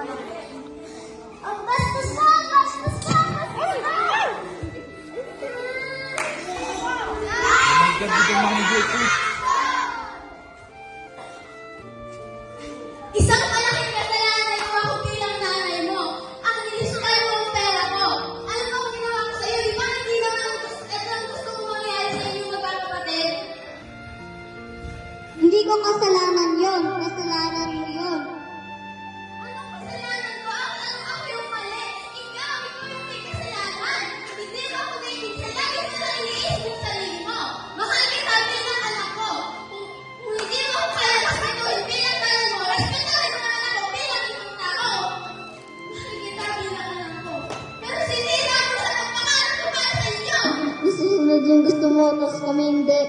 Ang bastos mo! Bastos mo! Bastos mo! Isang malaking kasalanan na yung ako bilang nanay mo. Ang nilisukay mo ang pera ko. Ano ba ang ginawa ko sa'yo? Di ba hindi naman ito ang gusto mong mangyari sa inyong magkakapatid? Hindi ko kasalanan yon. Kasalanan mo yon. Anong kasalanan ko? Ako yung mali. Ikaw yung may kasalanan. Hindi mo ako naiintindihan. Lagi mo lang iniisip yung sarili mo. Mahal kita bilang anak ko. Kung hindi mo ako kaya respetuhin bilang nanay mo, respetuhin mo naman ako bilang ibang tao. Mahal kita bilang anak ko. Pero sinira mo sa pagpangarap ko para sa inyo. Nasusunod yung gusto mo, tapos kami hindi.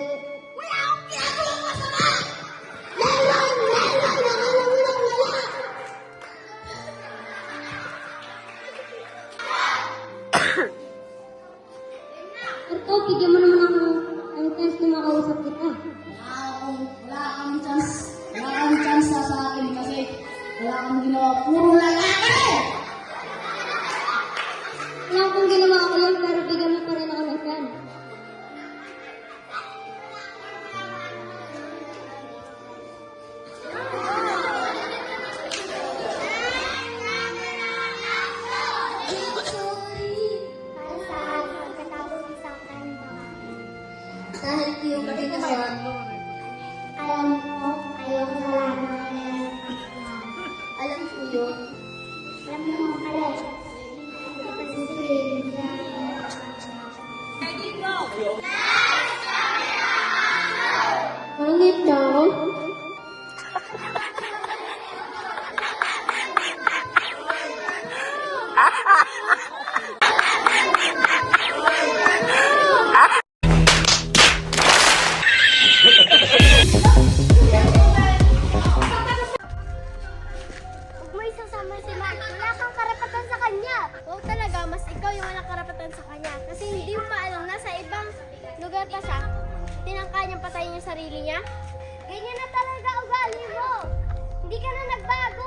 Wala akong ginagawang masama. Meron! Meron! Alam mo lang wala! Arto, bigyan mo naman ako ng chance na makausap kita. Wala kang chance sa akin kasi wala kang ginawa. Puro lalaki! Wala akong ginawa ko yun, pero bigyan mo pa rin ako ng chance. Dahil yung magkakasal, Alam mo, ayaw ko sa lahat ng nangyayari. alam ko yun. Alam mo, Kale. Kasi, Pangit daw. Huwag mo isasama si Mark. Wala kang karapatan sa kanya. Oo talaga, mas ikaw yung walang karapatan sa kanya. Kasi hindi mo pa alam, nasa ibang lugar pa siya. Tinangka niyang patayin yung sarili niya. Ganyan na talaga ugali mo. Hindi ka na nagbago.